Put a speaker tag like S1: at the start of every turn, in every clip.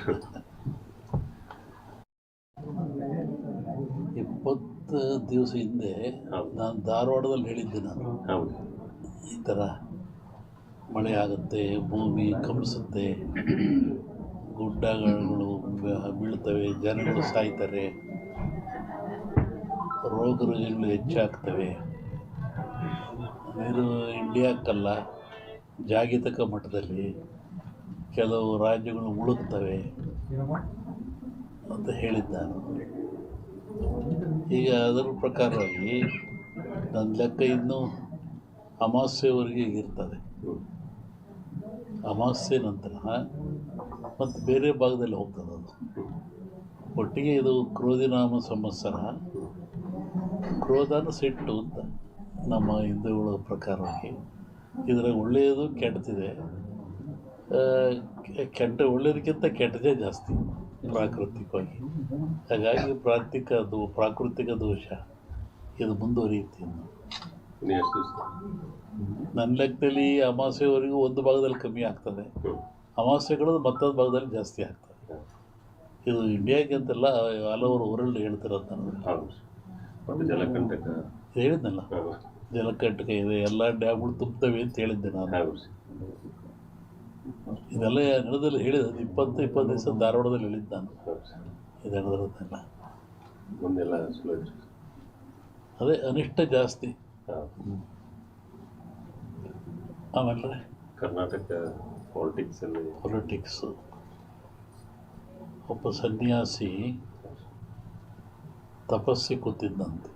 S1: 20 ದಿವಸ ಹಿಂದೆ ನಾನು ಧಾರವಾಡದಲ್ಲಿ ಹೇಳಿದ್ದೆ. ನಾನು ಈ ಥರ ಮಳೆ ಆಗುತ್ತೆ, ಭೂಮಿ ಕಂಪಿಸುತ್ತೆ, ಗುಡ್ಡಗಳು ಬೀಳ್ತವೆ, ಜನಗಳು ಸಾಯ್ತಾರೆ, ರೋಗ ರುಜಿನಗಳು ಹೆಚ್ಚಾಗ್ತವೆ. ಇದು ಇಂಡಿಯಾಕ್ಕಲ್ಲ, ಜಾಗತಿಕ ಮಟ್ಟದಲ್ಲಿ ಕೆಲವು ರಾಜ್ಯಗಳು ಮುಳುಗ್ತವೆ ಅಂತ ಹೇಳಿದ್ದಾನು. ಈಗ ಅದರ ಪ್ರಕಾರವಾಗಿ ನನ್ನ ಲೆಕ್ಕ ಇನ್ನೂ ಅಮಾವಾಸ್ಯೆವರೆಗೆ ಇರ್ತದೆ. ಅಮಾವಾಸ್ಯೆ ನಂತರ ಮತ್ತು ಬೇರೆ ಭಾಗದಲ್ಲಿ ಹೋಗ್ತದೆ ಅದು. ಒಟ್ಟಿಗೆ ಇದು ಕ್ರೋಧಿನಾಮ ಸಂವತ್ಸರ. ಕ್ರೋಧನ ಸಿಟ್ಟು ಅಂತ ನಮ್ಮ ಹಿಂದೂಗಳ ಪ್ರಕಾರವಾಗಿ. ಇದರಾಗ ಒಳ್ಳೆಯದು ಕೆಟ್ಟದಿದೆ. ಒಳ್ಳೆಯದಕ್ಕಿಂತ ಕೆಟ್ಟದೇ ಜಾಸ್ತಿ ಪ್ರಾಕೃತಿಕವಾಗಿ. ಹಾಗಾಗಿ ಪ್ರಾಕೃತಿಕ ದೋಷ ಇದು ಮುಂದುವರಿಯುತ್ತೆ. ನನ್ನ ಲೆಕ್ಕದಲ್ಲಿ ಅಮಾವಾಸ್ಯೆವರೆಗೂ ಒಂದು ಭಾಗದಲ್ಲಿ ಕಮ್ಮಿ ಆಗ್ತದೆ, ಅಮಾವಾಸ್ಯೆಗಳು ಮತ್ತೊಂದು ಭಾಗದಲ್ಲಿ ಜಾಸ್ತಿ ಆಗ್ತದೆ. ಇದು ಇಂಡಿಯಾಗೆ ಅಂತೆಲ್ಲ ಹಲವರು ವರ್ಲ್ಡ್ ಹೇಳ್ತಿರೋದು. ನಾನು ಹೇಳಿದ್ನಲ್ಲ, ಜಲಕಂಟಕ ಇದೆ, ಎಲ್ಲ ಡ್ಯಾಮ್ಗಳು ತುಂಬ್ತವೆ ಅಂತ ಹೇಳಿದ್ದೆ ನಾನು. ಇದೆಲ್ಲ ನಡೆದಲ್ಲಿ ಹೇಳಿದ 20 ದಿವಸ ಧಾರವಾಡದಲ್ಲಿ ಹೇಳಿದ್ದೆ ನಾನು. ಇದು ನಡೆದಿರೋದೆಲ್ಲ ಅದೇ ಅನಿಷ್ಟ ಜಾಸ್ತಿ. ಆಮೇಲೆ
S2: ಕರ್ನಾಟಕ
S1: ಪೊಲಿಟಿಕ್ಸು. ಒಬ್ಬ ಸನ್ಯಾಸಿ ತಪಸ್ಸಿ ಕೂತಿದ್ದಂತೆ.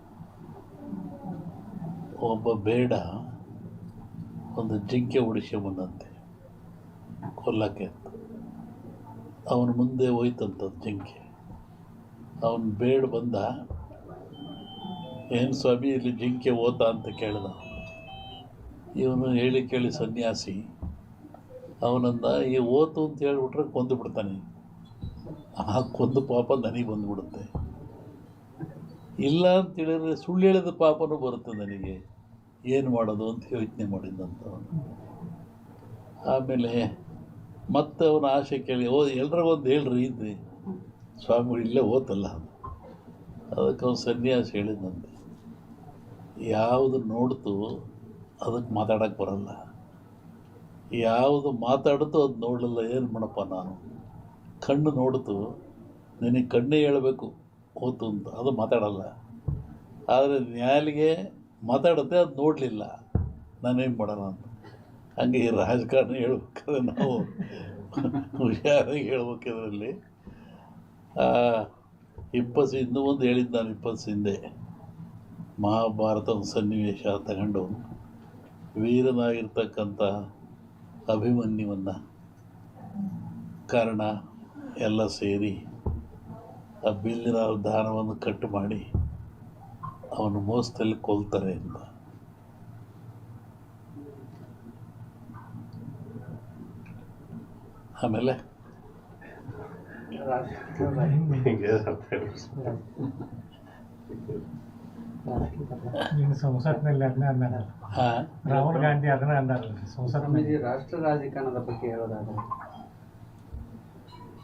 S1: ಒಬ್ಬ ಬೇಡ ಒಂದು ಜಿಂಕೆ ಹೊಡಿಸ್ಕೊಂಬಂದಂತೆ ಕೊಲ್ಲಕ್ಕೆ ಅಂತ. ಅವನ ಮುಂದೆ ಹೋಯ್ತಂಥದ್ದು ಜಿಂಕೆ. ಅವನು ಬೇಡ ಬಂದ, ಏನು ಸ್ವಾಮಿ ಇಲ್ಲಿ ಜಿಂಕೆ ಓತಾ ಅಂತ ಕೇಳಿದ. ಇವನು ಹೇಳಿ ಕೇಳಿ ಸನ್ಯಾಸಿ ಅವನಂದ, ಈ ಓತು ಅಂತ ಹೇಳ್ಬಿಟ್ರೆ ಕೊಂದು ಬಿಡ್ತಾನೆ, ಆ ಕೊಂದು ಪಾಪ ನನಗೆ ಬಂದುಬಿಡುತ್ತೆ. ಇಲ್ಲ ಅಂತೇಳಿದ್ರೆ ಸುಳ್ಳು ಹೇಳಿದ ಪಾಪನೂ ಬರುತ್ತೆ ನನಗೆ, ಏನು ಮಾಡೋದು ಅಂತ ಯೋಚನೆ ಮಾಡಿದ್ದಂತ ಅವನು. ಆಮೇಲೆ ಮತ್ತೆ ಅವನ ಆಸೆ ಕೇಳಿ, ಎಲ್ರಿಗೊಂದು ಹೇಳ್ರಿ ಇದ್ರಿ ಸ್ವಾಮಿಗಳು ಇಲ್ಲೇ ಓತಲ್ಲ. ಅದಕ್ಕೆ ಅವನು ಸನ್ಯಾಸಿ ಹೇಳಿದಂತೆ, ಯಾವುದು ನೋಡ್ತು ಅದಕ್ಕೆ ಮಾತಾಡೋಕ್ಕೆ ಬರಲ್ಲ, ಯಾವುದು ಮಾತಾಡ್ತು ಅದು ನೋಡಲಿಲ್ಲ, ಏನು ಮಾಡಪ್ಪ ನಾನು. ಕಣ್ಣು ನೋಡ್ತು, ನಿನಗೆ ಕಣ್ಣೇ ಹೇಳಬೇಕು ಓತು ಅಂತ, ಅದು ಮಾತಾಡಲ್ಲ. ಆದರೆ ನ್ಯಾಲಿಗೆ ಮಾತಾಡುತ್ತೆ, ಅದು ನೋಡಲಿಲ್ಲ, ನಾನೇನು ಮಾಡೋಣ ಅಂತ. ಹಂಗೆ ಈ ರಾಜಕಾರಣ ಹೇಳ್ಬೇಕಾದ್ರೆ ನಾವು ಹುಷಾರಾಗಿ ಹೇಳ್ಬೇಕಿದ್ರಲ್ಲಿ. ಇನ್ನೂ ಒಂದು ಹೇಳಿದ್ದು ನಾನು 20 ಹಿಂದೆ, ಮಹಾಭಾರತದ ಸನ್ನಿವೇಶ ತಗೊಂಡು ವೀರನಾಗಿರ್ತಕ್ಕಂಥ ಅಭಿಮನ್ಯುವನ್ನು ಕಾರಣ ಎಲ್ಲ ಸೇರಿ ಆ ಬಿಲ್ಲಿನ ದಾನವನ್ನು ಕಟ್ಟು ಮಾಡಿ ಅವನು ಮೋಸದಲ್ಲಿ ಕೊಲ್ತಾರೆ ಅಂತ. ಆಮೇಲೆ
S3: ಸಂಸತ್ನಲ್ಲಿ ಅದನ್ನ ಅಂದಾರ, ರಾಹುಲ್ ಗಾಂಧಿ ಅದನ್ನ ಅಂದಾರ ಸಂಸತ್ನಲ್ಲಿ.
S4: ರಾಷ್ಟ್ರ ರಾಜಕಾರಣದ ಬಗ್ಗೆ ಹೇಳೋದಾದ್ರೆ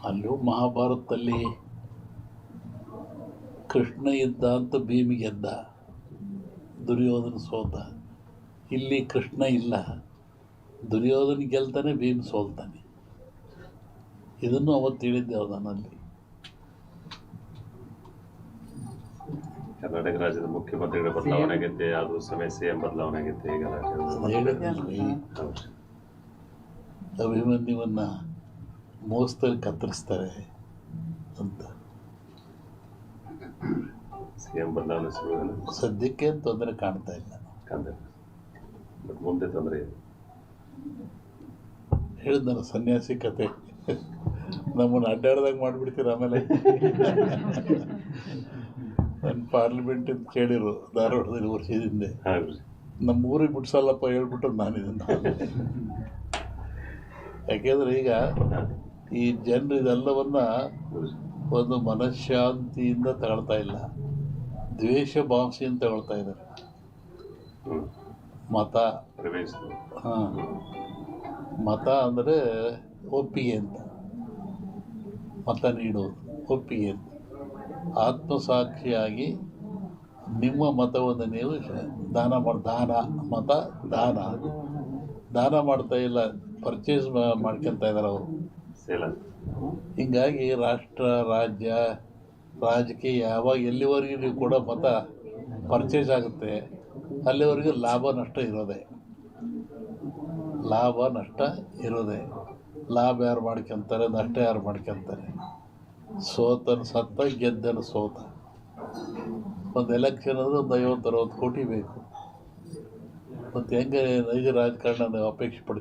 S1: ಅಲ್ಲೂ ಮಹಾಭಾರತದಲ್ಲಿ ಕೃಷ್ಣ ಇದ್ದ ಅಂತ ಭೀಮ ಗೆದ್ದ, ದುರ್ಯೋಧನ ಸೋತ. ಇಲ್ಲಿ ಕೃಷ್ಣ ಇಲ್ಲ, ದುರ್ಯೋಧನ ಗೆಲ್ತಾನೆ, ಭೀಮ ಸೋಲ್ತಾನೆ. ಇದನ್ನು ಅವತ್ತು ಹೇಳಿದ್ದೆ ಅವನಲ್ಲಿ.
S2: ಕರ್ನಾಟಕ ರಾಜ್ಯದ ಮುಖ್ಯಮಂತ್ರಿಗಳ ಬದಲಾವಣೆ ಆಗೈತೆ, ಅದು ಸಮಯ CM ಬದಲಾವಣೆ ಆಗೈತೆ. ಈಗ
S1: ಅಭಿಮನ್ಯುವನ್ನು ಮೋಸದಲ್ಲಿ ಕತ್ತರಿಸ್ತಾರೆ ಅಂತ.
S2: CM ಬದಲಾವಣೆ
S1: ಸದ್ಯಕ್ಕೆ ತೊಂದರೆ ಕಾಣ್ತಾ ಇಲ್ಲ,
S2: ಮುಂದೆ ತೊಂದರೆ ಇದೆ.
S1: ಹೇಳಿದ್ನಲ್ಲ ಸನ್ಯಾಸಿ ಕತೆ, ನಮ್ಮನ್ನು ಅಡ್ಡಾಡ್ದಾಗ ಮಾಡಿಬಿಡ್ತೀರ. ಆಮೇಲೆ ನನ್ನ ಪಾರ್ಲಿಮೆಂಟಿಂದ ಕೇಳಿರು ಧಾರವಾಡದಲ್ಲಿ ವರ್ಷದಿಂದ, ನಮ್ಮ ಊರಿಗೆ ಬಿಡ್ಸಲ್ಲಪ್ಪ ಹೇಳ್ಬಿಟ್ಟು ನಾನಿದನ್ನು. ಯಾಕೆಂದರೆ ಈಗ ಈ ಜನರು ಇದೆಲ್ಲವನ್ನ ಒಂದು ಮನಃಶಾಂತಿಯಿಂದ ತಗೊಳ್ತಾ ಇಲ್ಲ, ದ್ವೇಷ ಭಾವನೆಯಿಂದ ತಗೊಳ್ತಾ ಇದ್ದಾರೆ. ಮತ, ಮತ ಅಂದರೆ ಒಪ್ಪಿಗೆ ಅಂತ. ಮತ ನೀಡುವುದು ಒಪ್ಪಿಗೆ. ಆತ್ಮಸಾಕ್ಷಿಯಾಗಿ ನಿಮ್ಮ ಮತವನ್ನು ನೀವು ದಾನ ಮಾಡ್ತಾ ಇಲ್ಲ, ಪರ್ಚೇಸ್ ಮಾಡ್ಕೊತಾ ಇದ್ದಾರೆ ಅವರು.
S2: ಸೇಲ
S1: ಹೀಗಾಗಿ ರಾಷ್ಟ್ರ, ರಾಜ್ಯ, ರಾಜಕೀಯ ಯಾವಾಗ ಎಲ್ಲಿವರೆಗೂ ನೀವು ಕೂಡ ಮತ ಪರ್ಚೇಸ್ ಆಗುತ್ತೆ ಅಲ್ಲಿವರೆಗೂ ಲಾಭ ನಷ್ಟ ಇರೋದೆ. ಲಾಭ ಯಾರು ಮಾಡ್ಕೊತಾರೆ, ನಷ್ಟ ಯಾರು ಮಾಡ್ಕೊತಾರೆ? ಸೋತನ ಸತ್ತ, ಗೆದ್ದನ ಸೋತ. ಒಂದು ಎಲೆಕ್ಷನ್ ಅಂದರೆ ಒಂದು 50-60 ಕೋಟಿ ಬೇಕು. ಮತ್ತು ಹೆಂಗೆ ನೈಜ ರಾಜಕಾರಣ ಅಪೇಕ್ಷೆ ಪಡ್ತೀವಿ?